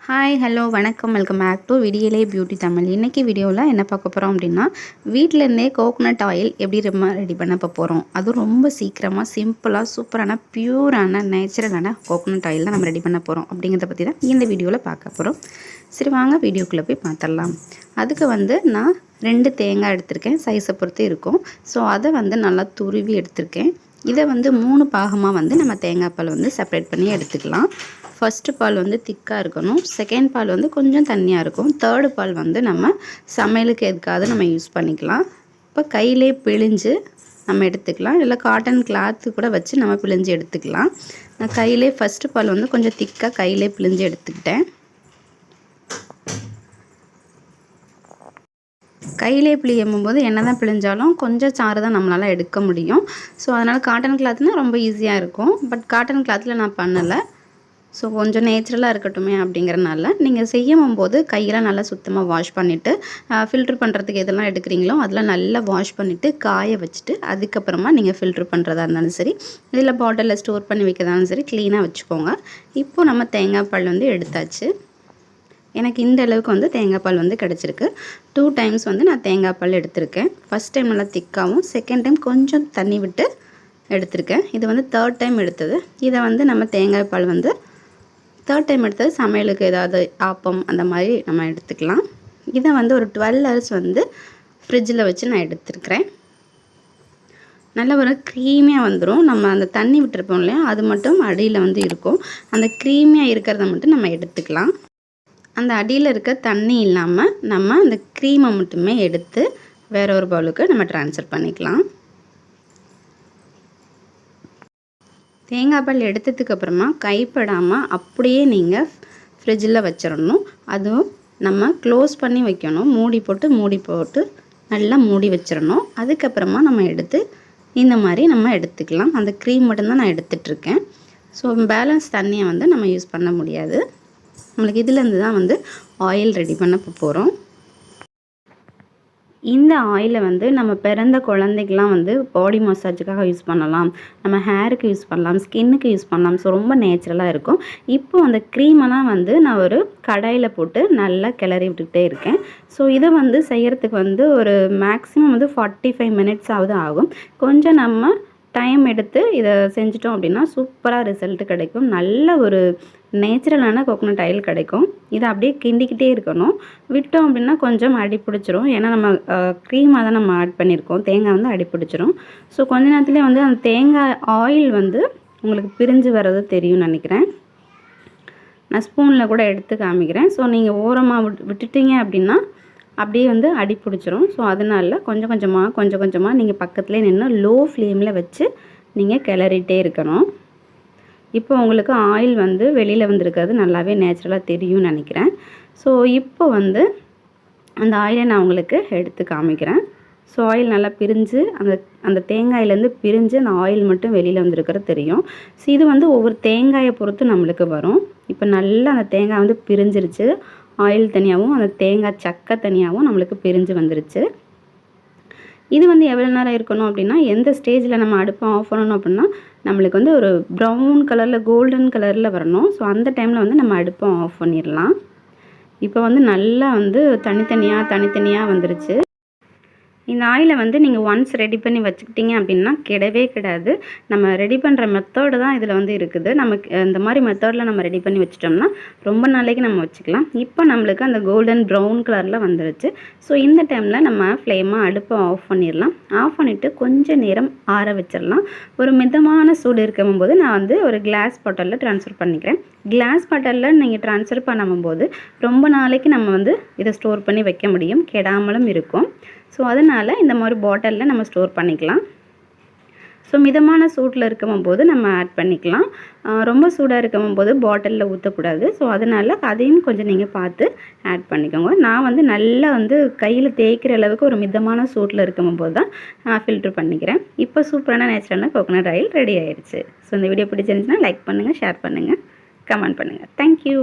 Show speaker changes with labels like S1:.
S1: Hi hello வணக்கம் welcome back to விடியலே beauty Tamil. இன்றைக்கி வீடியோவில் என்ன பார்க்க போகிறோம் அப்படின்னா, வீட்டிலேருந்தே கோகோனட் ஆயில் எப்படி ரெடி பண்ண போகிறோம். அதுவும் ரொம்ப சீக்கிரமாக சிம்பிளாக சூப்பரான பியூரான நேச்சுரலான கோகோனட் ஆயில் தான் நம்ம ரெடி பண்ண போகிறோம் அப்படிங்கிறத பற்றி தான் இந்த வீடியோவில் பார்க்க போகிறோம். சரி வாங்க வீடியோக்குள்ளே போய் பார்த்துடலாம். அதுக்கு நான் 2 தேங்காய் எடுத்திருக்கேன், சைஸை பொறுத்து இருக்கும். ஸோ அதை நல்லா துருவி எடுத்திருக்கேன். இதை 3 பாகமாக நம்ம தேங்காய் பால் செப்பரேட் பண்ணி எடுத்துக்கலாம். ஃபஸ்ட்டு பால் திக்காக இருக்கணும், செகண்ட் பால் கொஞ்சம் தண்ணியாக இருக்கும், தேர்டு பால் நம்ம சமையலுக்கு எதுக்காவது நம்ம யூஸ் பண்ணிக்கலாம். இப்போ கையிலே பிழிஞ்சு நம்ம எடுத்துக்கலாம், இல்லை காட்டன் கிளாத்து கூட வச்சு நம்ம பிழிஞ்சு எடுத்துக்கலாம். நான் கையிலே ஃபஸ்ட்டு பால் கொஞ்சம் திக்காக கையிலே பிழிஞ்சு எடுத்துக்கிட்டேன். கையிலே பிழியும் போது என்ன தான் பிழிஞ்சாலும் கொஞ்சம் சாறு தான் நம்மளால் எடுக்க முடியும். ஸோ அதனால் காட்டன் கிளாத்னால் ரொம்ப ஈஸியாக இருக்கும். பட் காட்டன் கிளாத்தில் நான் பண்ணலை. ஸோ கொஞ்சம் நேச்சுரலாக இருக்கட்டுமே அப்படிங்கிறனால நீங்கள் செய்யும் போது கையெல்லாம் நல்லா சுத்தமாக வாஷ் பண்ணிவிட்டு, ஃபில்ட்ரு பண்ணுறதுக்கு எதெல்லாம் எடுக்கிறீங்களோ அதெல்லாம் நல்லா வாஷ் பண்ணிவிட்டு காய வச்சுட்டு அதுக்கப்புறமா நீங்கள் ஃபில்ட்ரு பண்ணுறதா இருந்தாலும் சரி, இதில் பாட்டிலில் ஸ்டோர் பண்ணி வைக்கிறதாலும் சரி க்ளீனாக வச்சுக்கோங்க. இப்போது நம்ம தேங்காய் பால் எடுத்தாச்சு. எனக்கு இந்த அளவுக்கு தேங்காய் பால் கிடச்சிருக்கு. 2 டைம்ஸ் நான் தேங்காய் பால் எடுத்திருக்கேன். ஃபஸ்ட் டைம் நல்லா திக்காகவும், செகண்ட் டைம் கொஞ்சம் தண்ணி விட்டு எடுத்திருக்கேன். இது 3rd டைம் எடுத்தது. இதை நம்ம தேங்காய் பால் 3rd டைம் எடுத்தது சமையலுக்கு ஏதாவது ஆப்பம் அந்த மாதிரி நம்ம எடுத்துக்கலாம். இதை ஒரு 12 hours ஃப்ரிட்ஜில் வச்சு நான் எடுத்துருக்கிறேன். நல்ல ஒரு க்ரீமியாக வந்துடும். நம்ம அந்த தண்ணி விட்டுருப்போம் இல்லையா, அது மட்டும் அடியில் இருக்கும். அந்த க்ரீமியாக இருக்கிறத மட்டும் நம்ம எடுத்துக்கலாம். அந்த அடியில் இருக்க தண்ணி இல்லாமல் நம்ம அந்த க்ரீமை மட்டுமே எடுத்து வேற ஒரு பவுலுக்கு நம்ம ட்ரான்ஸ்ஃபர் பண்ணிக்கலாம். தேங்காய் பால் எடுத்ததுக்கப்புறமா கைப்படாமல் அப்படியே நீங்கள் ஃப்ரிட்ஜில் வச்சிடணும். அதுவும் நம்ம க்ளோஸ் பண்ணி வைக்கணும். மூடி போட்டு நல்லா மூடி வச்சிடணும். அதுக்கப்புறமா நம்ம எடுத்து இந்த மாதிரி நம்ம எடுத்துக்கலாம். அந்த க்ரீம் மட்டும்தான் நான் எடுத்துகிட்ருக்கேன். ஸோ பேலன்ஸ் தண்ணியை நம்ம யூஸ் பண்ண முடியாது. நம்மளுக்கு இதிலேருந்து தான் ஆயில் ரெடி பண்ண போகிறோம். இந்த ஆயிலை நம்ம பிறந்த குழந்தைக்கெலாம் பாடி மசாஜுக்காக யூஸ் பண்ணலாம், நம்ம ஹேருக்கு யூஸ் பண்ணலாம், ஸ்கின்னுக்கு யூஸ் பண்ணலாம். ஸோ ரொம்ப நேச்சுரலாக இருக்கும். இப்போது அந்த க்ரீமெல்லாம் நான் ஒரு கடாயில் போட்டு நல்லா கிளறி விட்டுக்கிட்டே இருக்கேன். ஸோ இதை செய்கிறதுக்கு ஒரு மேக்ஸிமம் 45 minutes ஆகும். கொஞ்சம் நம்ம டைம் எடுத்து இதை செஞ்சிட்டோம் அப்படின்னா சூப்பராக ரிசல்ட்டு கிடைக்கும். நல்ல ஒரு நேச்சுரலான கோகோனட் ஆயில் கிடைக்கும். இதை அப்படியே கிண்டிக்கிட்டே இருக்கணும். விட்டோம் அப்படின்னா கொஞ்சம் அடி பிடிச்சிரும். ஏன்னா நம்ம க்ரீமாக தான் நம்ம ஆட் பண்ணியிருக்கோம். தேங்காய் அடி பிடிச்சிரும். ஸோ கொஞ்ச நேரத்துலேயே அந்த தேங்காய் ஆயில் உங்களுக்கு பிரிஞ்சு வர்றது தெரியும்னு நினைக்கிறேன். நான் ஸ்பூனில் கூட எடுத்து காமிக்கிறேன். ஸோ நீங்கள் ஓரமாக விட்டுட்டீங்க அப்படின்னா அப்படியே அடி பிடிச்சிரும். ஸோ அதனால் கொஞ்சம் கொஞ்சமாக நீங்கள் பக்கத்துலேயே நின்று லோ ஃப்ளேமில் வச்சு நீங்கள் கிளறிட்டே இருக்கணும். இப்போ உங்களுக்கு ஆயில் வெளியில் வந்திருக்கிறது நல்லாவே நேச்சுரலாக தெரியும்னு நினைக்கிறேன். ஸோ இப்போ அந்த ஆயிலை நான் உங்களுக்கு எடுத்து காமிக்கிறேன். ஸோ ஆயில் நல்லா பிரிஞ்சு அந்த தேங்காயிலேருந்து பிரிஞ்சு அந்த ஆயில் மட்டும் வெளியில் வந்திருக்கிறது தெரியும். ஸோ இது ஒவ்வொரு தேங்காயை பொறுத்து நம்மளுக்கு வரும். இப்போ நல்லா அந்த தேங்காய் பிரிஞ்சிருச்சு. ஆயில் தனியாகவும் அந்த தேங்காய் சக்கை தனியாகவும் நம்மளுக்கு பிரிஞ்சு வந்துருச்சு. இது எவ்வளோ நேரம் இருக்கணும் அப்படின்னா, எந்த ஸ்டேஜில் நம்ம அடுப்பை ஆஃப் பண்ணணும் அப்படின்னா, நம்மளுக்கு ஒரு ப்ரௌன் கலரில் கோல்டன் கலரில் வரணும். ஸோ அந்த டைமில் நம்ம அடுப்பை ஆஃப் பண்ணிடலாம். இப்போ நல்லா தனித்தனியாக வந்துருச்சு. இந்த ஆயிலை நீங்கள் ஒன்ஸ் ரெடி பண்ணி வச்சுக்கிட்டிங்க அப்படின்னா கிடவே கிடாது. நம்ம ரெடி பண்ணுற மெத்தடு தான் இதில் இருக்குது. நமக்கு இந்த மாதிரி மெத்தடில் நம்ம ரெடி பண்ணி வச்சிட்டோம்னா ரொம்ப நாளைக்கு நம்ம வச்சுக்கலாம். இப்போ நம்மளுக்கு அந்த கோல்டன் ப்ரௌன் கலரில் வந்துருச்சு. ஸோ இந்த டைமில் நம்ம ஃப்ளேமாக அடுப்பை ஆஃப் பண்ணிடலாம். ஆஃப் பண்ணிவிட்டு கொஞ்சம் நேரம் ஆற வச்சிடலாம். ஒரு மிதமான சூடு இருக்கும்போது நான் ஒரு கிளாஸ் பாட்டிலில் ட்ரான்ஸ்ஃபர் பண்ணிக்கிறேன். கிளாஸ் பாட்டிலில் நீங்கள் ட்ரான்ஸ்ஃபர் பண்ணும்போது ரொம்ப நாளைக்கு நம்ம இதை ஸ்டோர் பண்ணி வைக்க முடியும், கெடாமலும் இருக்கும். ஸோ அதனால் இந்த மாதிரி பாட்டிலில் நம்ம ஸ்டோர் பண்ணிக்கலாம். ஸோ மிதமான சூட்டில் இருக்கும்போது நம்ம ஆட் பண்ணிக்கலாம். ரொம்ப சூடாக இருக்கும்போது பாட்டிலில் ஊற்றக்கூடாது. ஸோ அதனால் அதையும் கொஞ்சம் நீங்கள் பார்த்து ஆட் பண்ணிக்கோங்க. நான் நல்லா கையில் தேய்க்கிற அளவுக்கு ஒரு மிதமான சூட்டில் இருக்கும்போது தான் நான் ஃபில்ட்ரு பண்ணிக்கிறேன். இப்போ சூப்பரான நேச்சுரலான கோகோனட் ஆயில் ரெடி ஆயிடுச்சு. ஸோ இந்த வீடியோ பிடிச்சிருந்துச்சுன்னா லைக் பண்ணுங்கள், ஷேர் பண்ணுங்கள், கமெண்ட் பண்ணுங்கள். தேங்க்யூ.